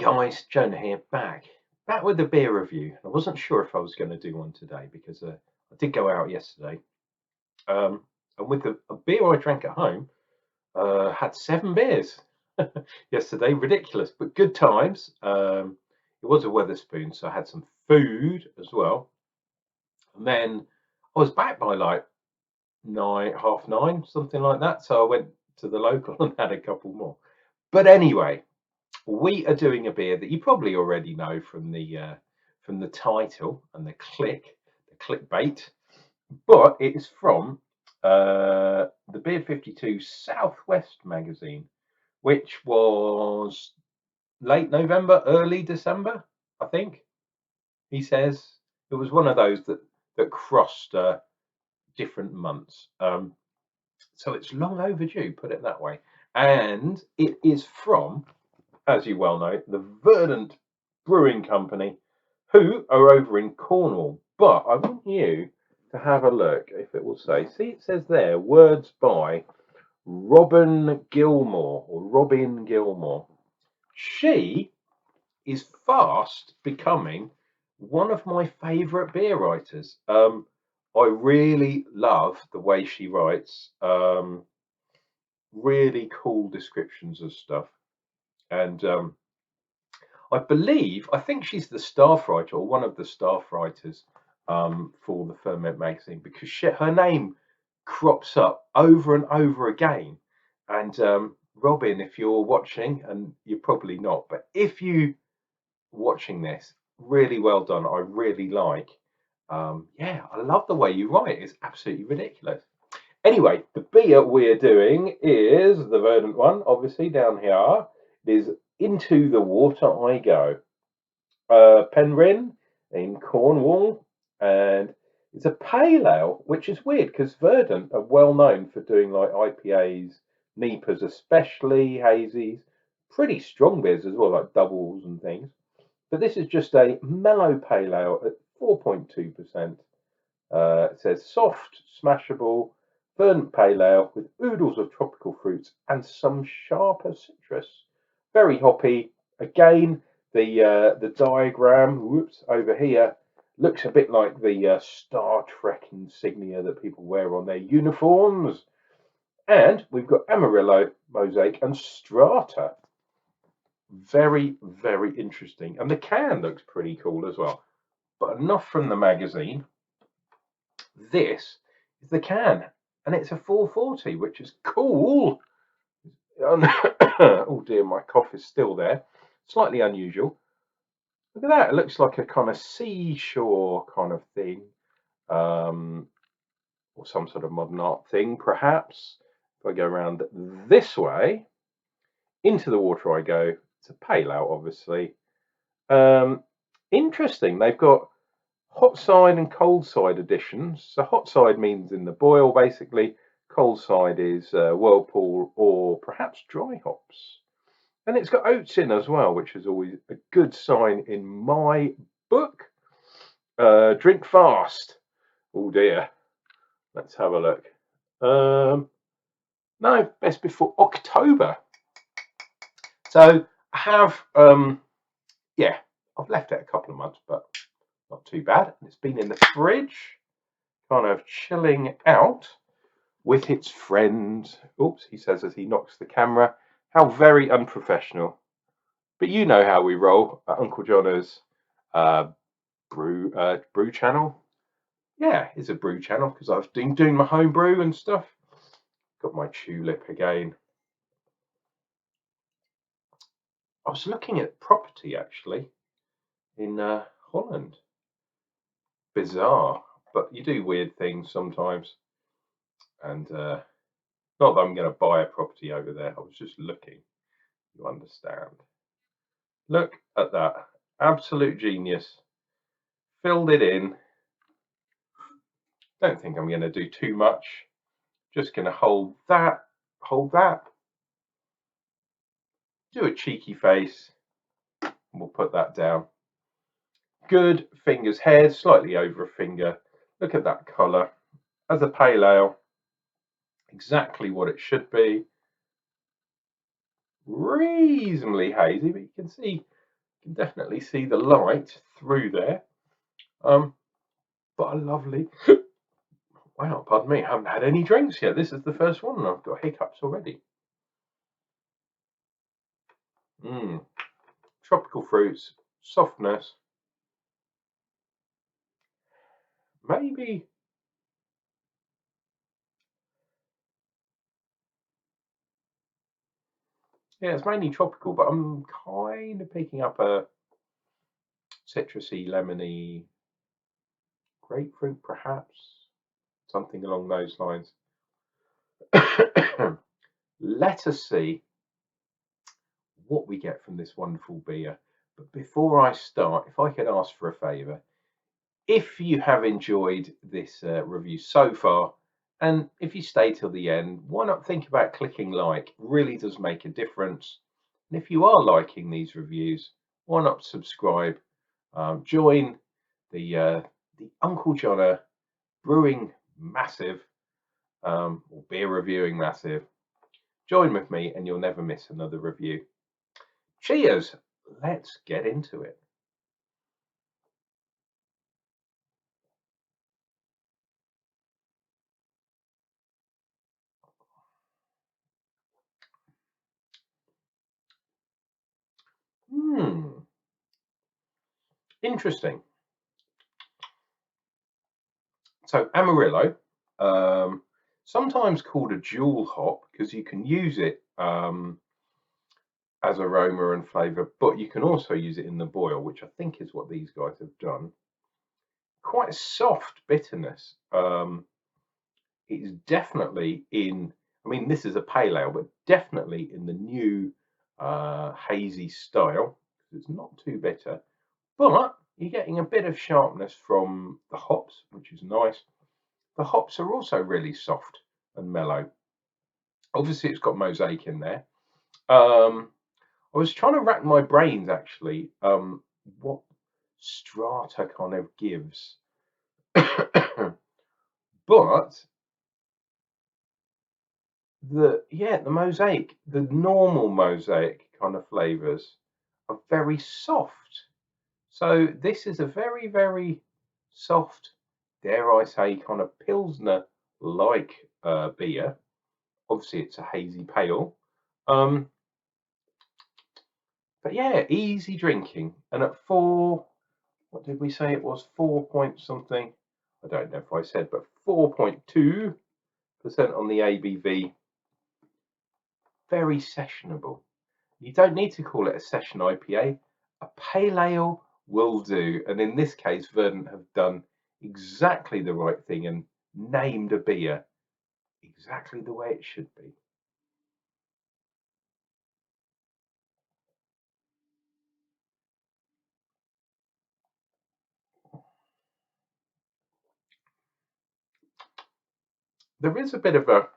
guys, Jonah here, back with the beer review. I wasn't sure if I was going to do one today because I did go out yesterday, and with a beer I drank at home, had 7 beers yesterday. Ridiculous, but good times. It was a Weatherspoon, so I had some food as well, and then I was back by like 9, 9:30, something like that. So I went to the local and had a couple more. But anyway, we are doing a beer that you probably already know from the title and the clickbait, but it is from the Beer 52 Southwest magazine, which was late November, early December, I think. He says it was one of those that crossed different months. So it's long overdue, put it that way, and it is from, as you well know, the Verdant Brewing Company, who are over in Cornwall. But I want you to have a look if it will say. See, it says there, words by Robin Gilmore. She is fast becoming one of my favourite beer writers. I really love the way she writes. Really cool descriptions of stuff. And I think she's the staff writer or one of the staff writers for the Ferment magazine, because her name crops up over and over again. And Robin, if you're watching, and you're probably not, but if you watching this, really well done. I really like. Yeah, I love the way you write. It's absolutely ridiculous. Anyway, the beer we're doing is the Verdant one, obviously down here. It is Into the Water I Go. Penryn in Cornwall, and it's a pale ale, which is weird because Verdant are well known for doing like IPAs, NEPAs, especially hazies, pretty strong beers as well, like doubles and things. But this is just a mellow pale ale at 4.2%. It says soft, smashable, Verdant pale ale with oodles of tropical fruits and some sharper citrus. Very hoppy. Again, the diagram, whoops, over here looks a bit like the Star Trek insignia that people wear on their uniforms. And we've got Amarillo, Mosaic, and Strata. Very, very interesting. And the can looks pretty cool as well. But enough from the magazine. This is the can, and it's a 440, which is cool. Oh dear, my cough is still there. Slightly unusual. Look at that. It looks like a kind of seashore kind of thing, or some sort of modern art thing, perhaps. If I go around this way, into the water I go. It's a pale ale, obviously. Interesting. They've got hot side and cold side editions. So hot side means in the boil, basically. Cold side is whirlpool or perhaps dry hops. And it's got oats in as well, which is always a good sign in my book. Drink fast. Oh dear. Let's have a look. No, best before October. So I have, yeah, I've left it a couple of months, but not too bad. It's been in the fridge, kind of chilling out with its friend. Oops, he says as he knocks the camera. How very unprofessional. But you know how we roll at Unclejona's brew channel. Yeah, it's a brew channel because I've been doing my home brew and stuff. Got my tulip again. I was looking at property actually in Holland. Bizarre, but you do weird things sometimes. And not that I'm going to buy a property over there. I was just looking. You understand? Look at that. Absolute genius. Filled it in. Don't think I'm going to do too much. Just going to hold that. Do a cheeky face. And we'll put that down. Good finger's head, slightly over a finger. Look at that colour. As a pale ale, exactly what it should be. Reasonably hazy, but you can see You can definitely see the light through there. But a lovely. Wow, pardon me. I haven't had any drinks yet. This is the first one, and I've got hiccups already. Mmm. Tropical fruits, softness. Maybe, yeah, it's mainly tropical, but I'm kind of picking up a citrusy, lemony, grapefruit, perhaps, something along those lines. Let us see what we get from this wonderful beer. But before I start, if I could ask for a favour, if you have enjoyed this review so far, and if you stay till the end, why not think about clicking like? It really does make a difference. And if you are liking these reviews, why not subscribe? Join the Unclejona Brewing Massive, or beer reviewing massive. Join with me, and you'll never miss another review. Cheers! Let's get into it. Hmm, interesting. So Amarillo, sometimes called a dual hop because you can use it as aroma and flavour, but you can also use it in the boil, which I think is what these guys have done. Quite a soft bitterness. It's definitely in. I mean, this is a pale ale, but definitely in the new hazy style. It's not too bitter, but you're getting a bit of sharpness from the hops, which is nice. The hops are also really soft and mellow. Obviously, it's got mosaic in there. I was trying to rack my brains actually, what strata kind of gives, but the mosaic, the normal mosaic kind of flavors are very soft. So this is a very soft, dare I say, kind of pilsner like beer. Obviously, it's a hazy pale. Um, but yeah, easy drinking. And at what did we say it was? 4 point something. I don't know if I said, but 4.2% on the ABV. Very sessionable. You don't need to call it a session IPA. A pale ale will do. And in this case, Verdant have done exactly the right thing and named a beer exactly the way it should be. There is a bit of a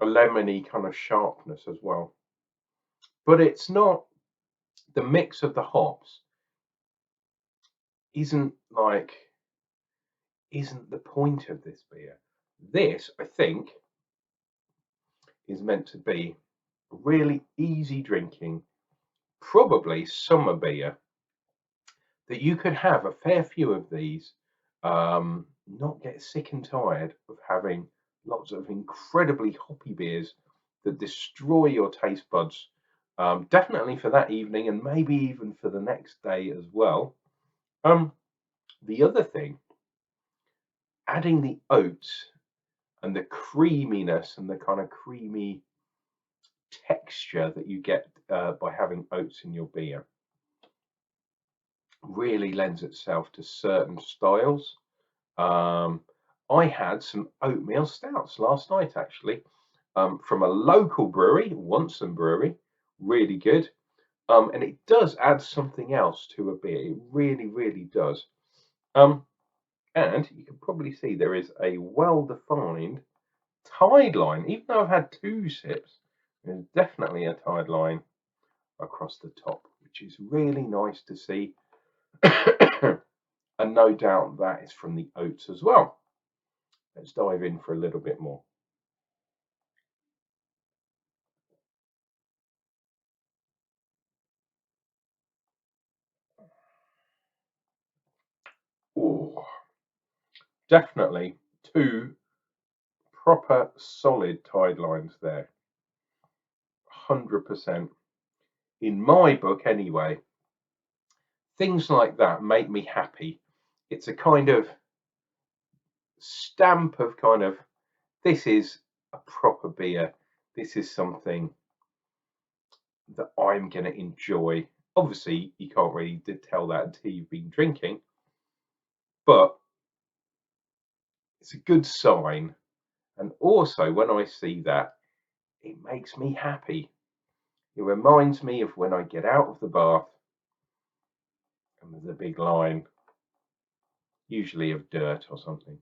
lemony kind of sharpness as well, but it's not. The mix of the hops isn't like isn't the point of this beer. This, I think, is meant to be really easy drinking, probably summer beer that you could have a fair few of these, not get sick and tired of having lots of incredibly hoppy beers that destroy your taste buds. Definitely for that evening, and maybe even for the next day as well. The other thing, adding the oats and the creaminess and the kind of creamy texture that you get by having oats in your beer really lends itself to certain styles. Um, I had some oatmeal stouts last night actually, from a local brewery, Wonson Brewery, really good. And it does add something else to a beer. It really does. Um, and you can probably see there is a well-defined tide line. Even though I've had two sips, there's definitely a tide line across the top, which is really nice to see. And no doubt that is from the oats as well. Let's dive in for a little bit more. Oh, definitely two proper solid tide lines there. 100%. In my book, anyway, things like that make me happy. It's a kind of stamp of kind of, this is a proper beer. This is something that I'm going to enjoy. Obviously, you can't really tell that until you've been drinking, but it's a good sign. And also, when I see that, it makes me happy. It reminds me of when I get out of the bath and there's a big line, usually of dirt or something.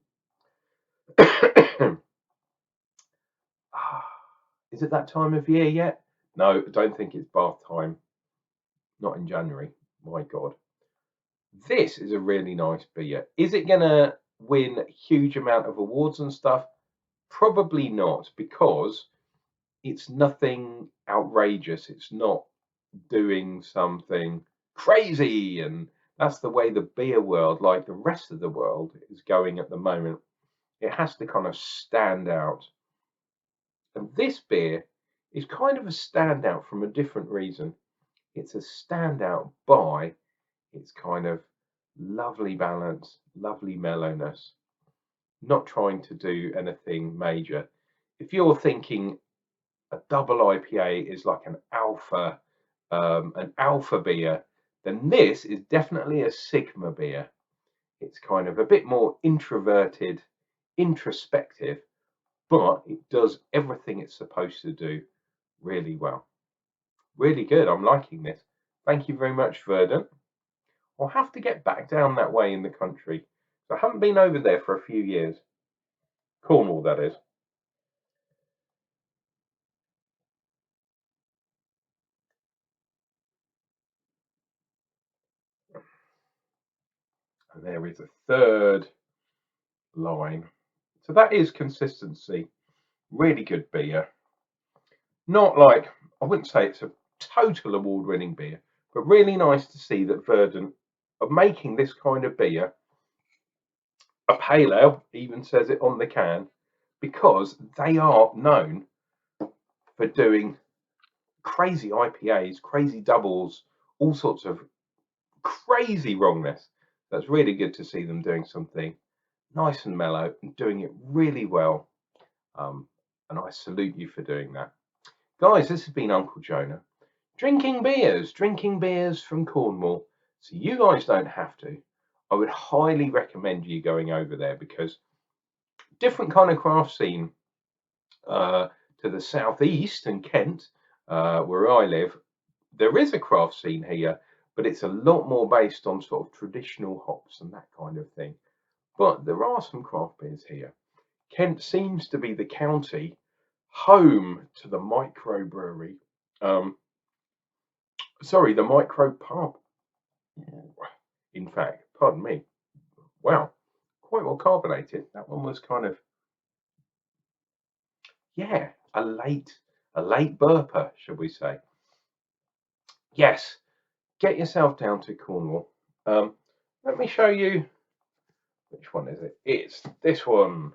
Is it that time of year yet? No, I don't think it's bath time. Not in January. My God. This is a really nice beer. Is it going to win a huge amount of awards and stuff? Probably not, because it's nothing outrageous. It's not doing something crazy. And that's the way the beer world, like the rest of the world, is going at the moment. It has to kind of stand out. And this beer is kind of a standout from a different reason. It's a standout by its kind of lovely balance, lovely mellowness, not trying to do anything major. If you're thinking a double IPA is like an alpha beer, then this is definitely a Sigma beer. It's kind of a bit more introverted, introspective, but it does everything it's supposed to do really well. Really good. I'm liking this. Thank you very much, Verdant. I'll have to get back down that way in the country. I haven't been over there for a few years. Cornwall, that is. And there is a third line. So that is consistency. Really good beer. Not like, I wouldn't say it's a total award-winning beer, but really nice to see that Verdant are making this kind of beer. A pale ale, even says it on the can, because they are known for doing crazy IPAs, crazy doubles, all sorts of crazy wrongness. That's really good to see them doing something nice and mellow and doing it really well. And I salute you for doing that. Guys, this has been Unclejona. Drinking beers from Cornwall. So you guys don't have to. I would highly recommend you going over there, because different kind of craft scene to the southeast and Kent, where I live. There is a craft scene here, but it's a lot more based on sort of traditional hops and that kind of thing. But there are some craft beers here. Kent seems to be the county home to the microbrewery. Sorry, the micro pub. In fact, pardon me. Wow, quite well carbonated. That one was kind of, yeah, a late burper, should we say? Yes, get yourself down to Cornwall. Let me show you, which one is it? It's this one,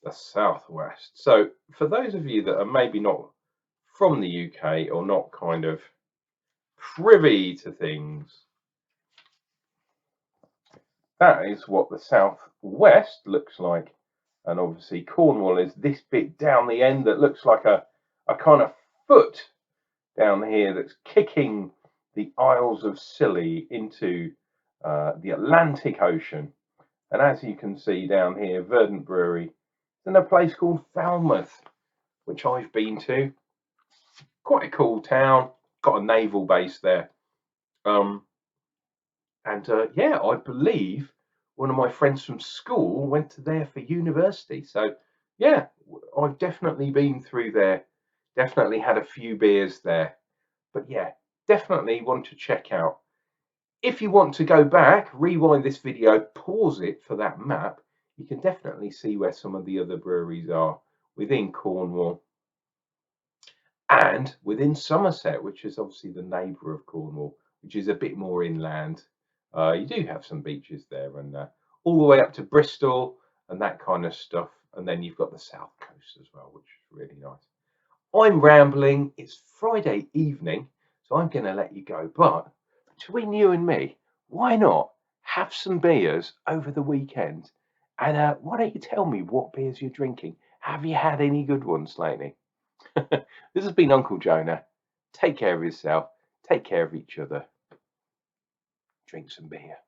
the Southwest. So for those of you that are maybe not from the UK or not kind of privy to things, that is what the Southwest looks like. And obviously Cornwall is this bit down the end that looks like a kind of foot down here that's kicking the Isles of Scilly into the Atlantic Ocean. And as you can see down here, Verdant Brewery is in a place called Falmouth, which I've been to. Quite a cool town, got a naval base there. Yeah, I believe one of my friends from school went to there for university. So yeah, I've definitely been through there, definitely had a few beers there. But yeah, definitely want to check out. If you want to go back, rewind this video, pause it for that map, you can definitely see where some of the other breweries are within Cornwall and within Somerset, which is obviously the neighbour of Cornwall, which is a bit more inland. You do have some beaches there, and all the way up to Bristol and that kind of stuff. And then you've got the south coast as well, which is really nice. I'm rambling. It's Friday evening, so I'm going to let you go. But between you and me, why not have some beers over the weekend? And why don't you tell me what beers you're drinking? Have you had any good ones lately? This has been Uncle Jonah. Take care of yourself. Take care of each other. Drink some beer.